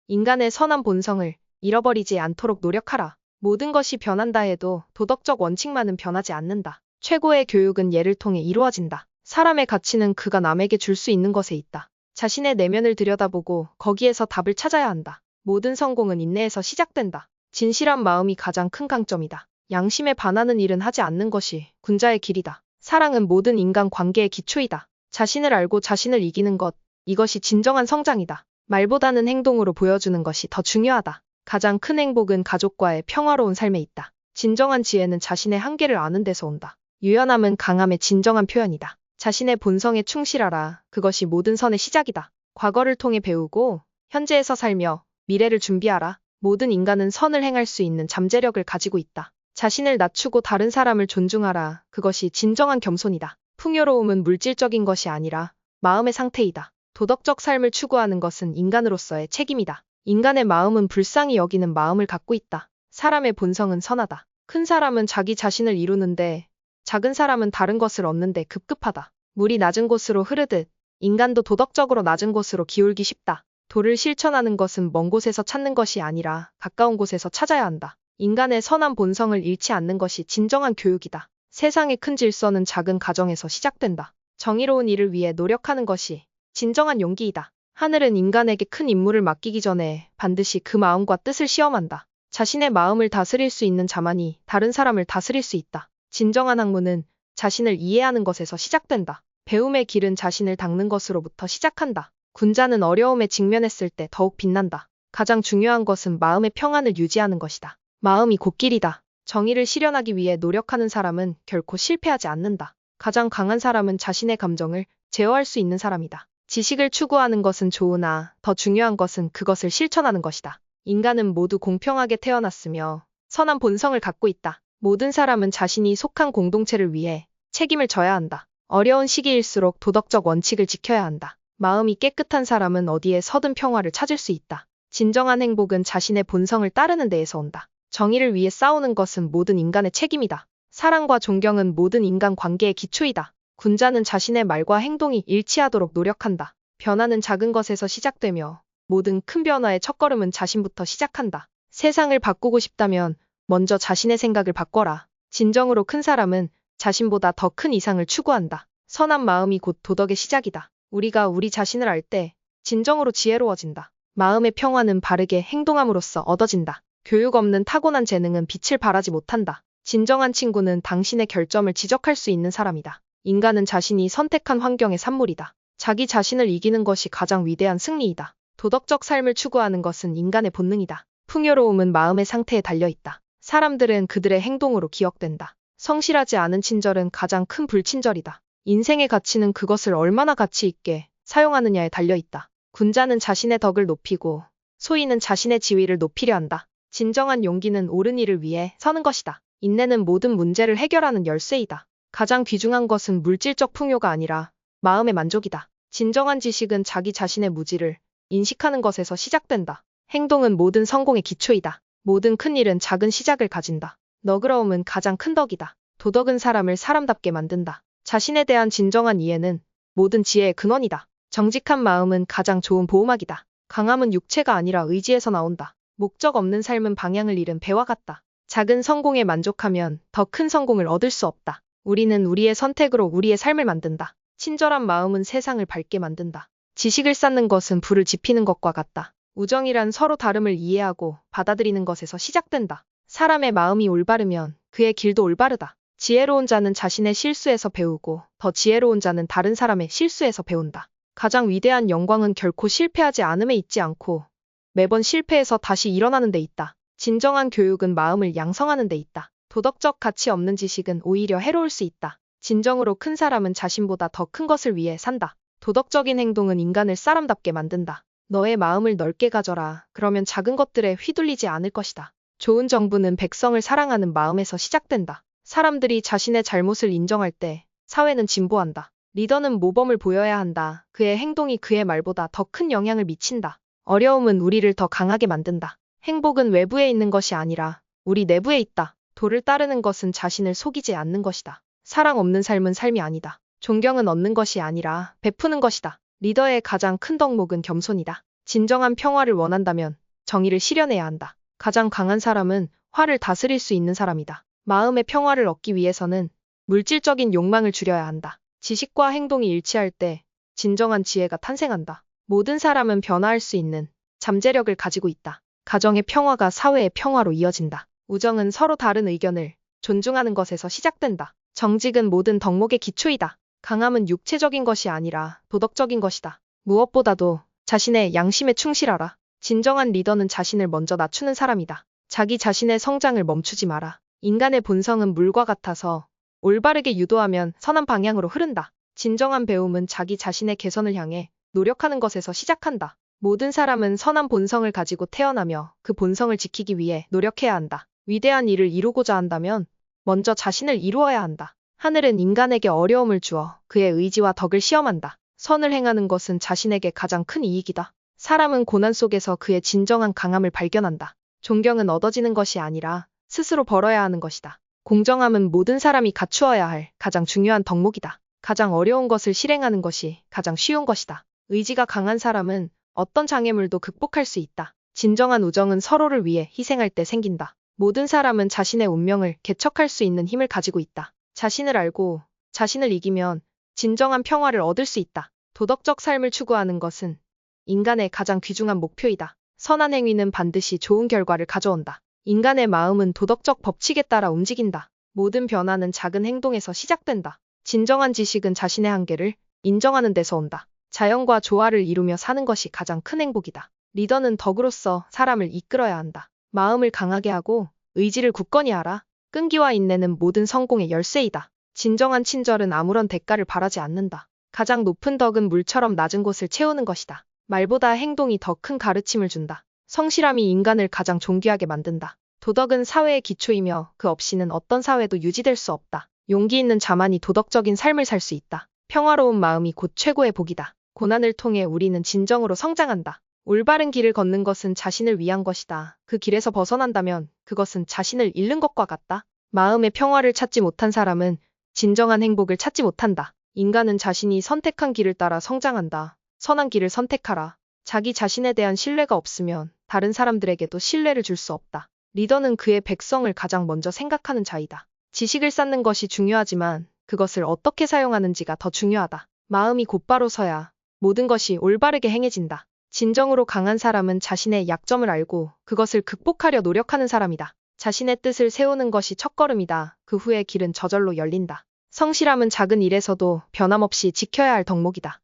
인간의 선한 본성을 잃어버리지 않도록 노력하라. 모든 것이 변한다 해도 도덕적 원칙만은 변하지 않는다. 최고의 교육은 예를 통해 이루어진다. 사람의 가치는 그가 남에게 줄 수 있는 것에 있다. 자신의 내면을 들여다보고 거기에서 답을 찾아야 한다. 모든 성공은 인내에서 시작된다. 진실한 마음이 가장 큰 강점이다. 양심에 반하는 일은 하지 않는 것이 군자의 길이다. 사랑은 모든 인간 관계의 기초이다. 자신을 알고 자신을 이기는 것, 이것이 진정한 성장이다. 말보다는 행동으로 보여주는 것이 더 중요하다. 가장 큰 행복은 가족과의 평화로운 삶에 있다. 진정한 지혜는 자신의 한계를 아는 데서 온다. 유연함은 강함의 진정한 표현이다. 자신의 본성에 충실하라. 그것이 모든 선의 시작이다. 과거를 통해 배우고 현재에서 살며 미래를 준비하라. 모든 인간은 선을 행할 수 있는 잠재력을 가지고 있다. 자신을 낮추고 다른 사람을 존중하라. 그것이 진정한 겸손이다. 풍요로움은 물질적인 것이 아니라 마음의 상태이다. 도덕적 삶을 추구하는 것은 인간으로서의 책임이다. 인간의 마음은 불쌍히 여기는 마음을 갖고 있다. 사람의 본성은 선하다. 큰 사람은 자기 자신을 이루는데 작은 사람은 다른 것을 얻는데 급급하다. 물이 낮은 곳으로 흐르듯 인간도 도덕적으로 낮은 곳으로 기울기 쉽다. 도를 실천하는 것은 먼 곳에서 찾는 것이 아니라 가까운 곳에서 찾아야 한다. 인간의 선한 본성을 잃지 않는 것이 진정한 교육이다. 세상의 큰 질서는 작은 가정에서 시작된다. 정의로운 일을 위해 노력하는 것이 진정한 용기이다. 하늘은 인간에게 큰 임무를 맡기기 전에 반드시 그 마음과 뜻을 시험한다. 자신의 마음을 다스릴 수 있는 자만이 다른 사람을 다스릴 수 있다. 진정한 학문은 자신을 이해하는 것에서 시작된다. 배움의 길은 자신을 닦는 것으로부터 시작한다. 군자는 어려움에 직면했을 때 더욱 빛난다. 가장 중요한 것은 마음의 평안을 유지하는 것이다. 마음이 곧길이다. 정의를 실현하기 위해 노력하는 사람은 결코 실패하지 않는다. 가장 강한 사람은 자신의 감정을 제어할 수 있는 사람이다. 지식을 추구하는 것은 좋으나 더 중요한 것은 그것을 실천하는 것이다. 인간은 모두 공평하게 태어났으며 선한 본성을 갖고 있다. 모든 사람은 자신이 속한 공동체를 위해 책임을 져야 한다. 어려운 시기일수록 도덕적 원칙을 지켜야 한다. 마음이 깨끗한 사람은 어디에 서든 평화를 찾을 수 있다. 진정한 행복은 자신의 본성을 따르는 데에서 온다. 정의를 위해 싸우는 것은 모든 인간의 책임이다. 사랑과 존경은 모든 인간 관계의 기초이다. 군자는 자신의 말과 행동이 일치하도록 노력한다. 변화는 작은 것에서 시작되며 모든 큰 변화의 첫걸음은 자신부터 시작한다. 세상을 바꾸고 싶다면 먼저 자신의 생각을 바꿔라. 진정으로 큰 사람은 자신보다 더 큰 이상을 추구한다. 선한 마음이 곧 도덕의 시작이다. 우리가 우리 자신을 알 때 진정으로 지혜로워진다. 마음의 평화는 바르게 행동함으로써 얻어진다. 교육 없는 타고난 재능은 빛을 발하지 못한다. 진정한 친구는 당신의 결점을 지적할 수 있는 사람이다. 인간은 자신이 선택한 환경의 산물이다. 자기 자신을 이기는 것이 가장 위대한 승리이다. 도덕적 삶을 추구하는 것은 인간의 본능이다. 풍요로움은 마음의 상태에 달려있다. 사람들은 그들의 행동으로 기억된다. 성실하지 않은 친절은 가장 큰 불친절이다. 인생의 가치는 그것을 얼마나 가치 있게 사용하느냐에 달려있다. 군자는 자신의 덕을 높이고 소인은 자신의 지위를 높이려 한다. 진정한 용기는 옳은 일을 위해 서는 것이다. 인내는 모든 문제를 해결하는 열쇠이다. 가장 귀중한 것은 물질적 풍요가 아니라 마음의 만족이다. 진정한 지식은 자기 자신의 무지를 인식하는 것에서 시작된다. 행동은 모든 성공의 기초이다. 모든 큰 일은 작은 시작을 가진다. 너그러움은 가장 큰 덕이다. 도덕은 사람을 사람답게 만든다. 자신에 대한 진정한 이해는 모든 지혜의 근원이다. 정직한 마음은 가장 좋은 보호막이다. 강함은 육체가 아니라 의지에서 나온다. 목적 없는 삶은 방향을 잃은 배와 같다. 작은 성공에 만족하면 더 큰 성공을 얻을 수 없다. 우리는 우리의 선택으로 우리의 삶을 만든다. 친절한 마음은 세상을 밝게 만든다. 지식을 쌓는 것은 불을 지피는 것과 같다. 우정이란 서로 다름을 이해하고 받아들이는 것에서 시작된다. 사람의 마음이 올바르면 그의 길도 올바르다. 지혜로운 자는 자신의 실수에서 배우고 더 지혜로운 자는 다른 사람의 실수에서 배운다. 가장 위대한 영광은 결코 실패하지 않음에 있지 않고 매번 실패해서 다시 일어나는 데 있다. 진정한 교육은 마음을 양성하는 데 있다. 도덕적 가치 없는 지식은 오히려 해로울 수 있다. 진정으로 큰 사람은 자신보다 더 큰 것을 위해 산다. 도덕적인 행동은 인간을 사람답게 만든다. 너의 마음을 넓게 가져라. 그러면 작은 것들에 휘둘리지 않을 것이다. 좋은 정부는 백성을 사랑하는 마음에서 시작된다. 사람들이 자신의 잘못을 인정할 때 사회는 진보한다. 리더는 모범을 보여야 한다. 그의 행동이 그의 말보다 더 큰 영향을 미친다. 어려움은 우리를 더 강하게 만든다. 행복은 외부에 있는 것이 아니라 우리 내부에 있다. 도를 따르는 것은 자신을 속이지 않는 것이다. 사랑 없는 삶은 삶이 아니다. 존경은 얻는 것이 아니라 베푸는 것이다. 리더의 가장 큰 덕목은 겸손이다. 진정한 평화를 원한다면 정의를 실현해야 한다. 가장 강한 사람은 화를 다스릴 수 있는 사람이다. 마음의 평화를 얻기 위해서는 물질적인 욕망을 줄여야 한다. 지식과 행동이 일치할 때 진정한 지혜가 탄생한다. 모든 사람은 변화할 수 있는 잠재력을 가지고 있다. 가정의 평화가 사회의 평화로 이어진다. 우정은 서로 다른 의견을 존중하는 것에서 시작된다. 정직은 모든 덕목의 기초이다. 강함은 육체적인 것이 아니라 도덕적인 것이다. 무엇보다도 자신의 양심에 충실하라. 진정한 리더는 자신을 먼저 낮추는 사람이다. 자기 자신의 성장을 멈추지 마라. 인간의 본성은 물과 같아서 올바르게 유도하면 선한 방향으로 흐른다. 진정한 배움은 자기 자신의 개선을 향해 노력하는 것에서 시작한다. 모든 사람은 선한 본성을 가지고 태어나며 그 본성을 지키기 위해 노력해야 한다. 위대한 일을 이루고자 한다면 먼저 자신을 이루어야 한다. 하늘은 인간에게 어려움을 주어 그의 의지와 덕을 시험한다. 선을 행하는 것은 자신에게 가장 큰 이익이다. 사람은 고난 속에서 그의 진정한 강함을 발견한다. 존경은 얻어지는 것이 아니라 스스로 벌어야 하는 것이다. 공정함은 모든 사람이 갖추어야 할 가장 중요한 덕목이다. 가장 어려운 것을 실행하는 것이 가장 쉬운 것이다. 의지가 강한 사람은 어떤 장애물도 극복할 수 있다. 진정한 우정은 서로를 위해 희생할 때 생긴다. 모든 사람은 자신의 운명을 개척할 수 있는 힘을 가지고 있다. 자신을 알고 자신을 이기면 진정한 평화를 얻을 수 있다. 도덕적 삶을 추구하는 것은 인간의 가장 귀중한 목표이다. 선한 행위는 반드시 좋은 결과를 가져온다. 인간의 마음은 도덕적 법칙에 따라 움직인다. 모든 변화는 작은 행동에서 시작된다. 진정한 지식은 자신의 한계를 인정하는 데서 온다. 자연과 조화를 이루며 사는 것이 가장 큰 행복이다. 리더는 덕으로서 사람을 이끌어야 한다. 마음을 강하게 하고 의지를 굳건히 하라. 끈기와 인내는 모든 성공의 열쇠이다. 진정한 친절은 아무런 대가를 바라지 않는다. 가장 높은 덕은 물처럼 낮은 곳을 채우는 것이다. 말보다 행동이 더 큰 가르침을 준다. 성실함이 인간을 가장 존귀하게 만든다. 도덕은 사회의 기초이며 그 없이는 어떤 사회도 유지될 수 없다. 용기 있는 자만이 도덕적인 삶을 살 수 있다. 평화로운 마음이 곧 최고의 복이다. 고난을 통해 우리는 진정으로 성장한다. 올바른 길을 걷는 것은 자신을 위한 것이다. 그 길에서 벗어난다면 그것은 자신을 잃는 것과 같다. 마음의 평화를 찾지 못한 사람은 진정한 행복을 찾지 못한다. 인간은 자신이 선택한 길을 따라 성장한다. 선한 길을 선택하라. 자기 자신에 대한 신뢰가 없으면 다른 사람들에게도 신뢰를 줄 수 없다. 리더는 그의 백성을 가장 먼저 생각하는 자이다. 지식을 쌓는 것이 중요하지만 그것을 어떻게 사용하는지가 더 중요하다. 마음이 곧바로 서야 모든 것이 올바르게 행해진다. 진정으로 강한 사람은 자신의 약점을 알고 그것을 극복하려 노력하는 사람이다. 자신의 뜻을 세우는 것이 첫걸음이다. 그 후에 길은 저절로 열린다. 성실함은 작은 일에서도 변함없이 지켜야 할 덕목이다.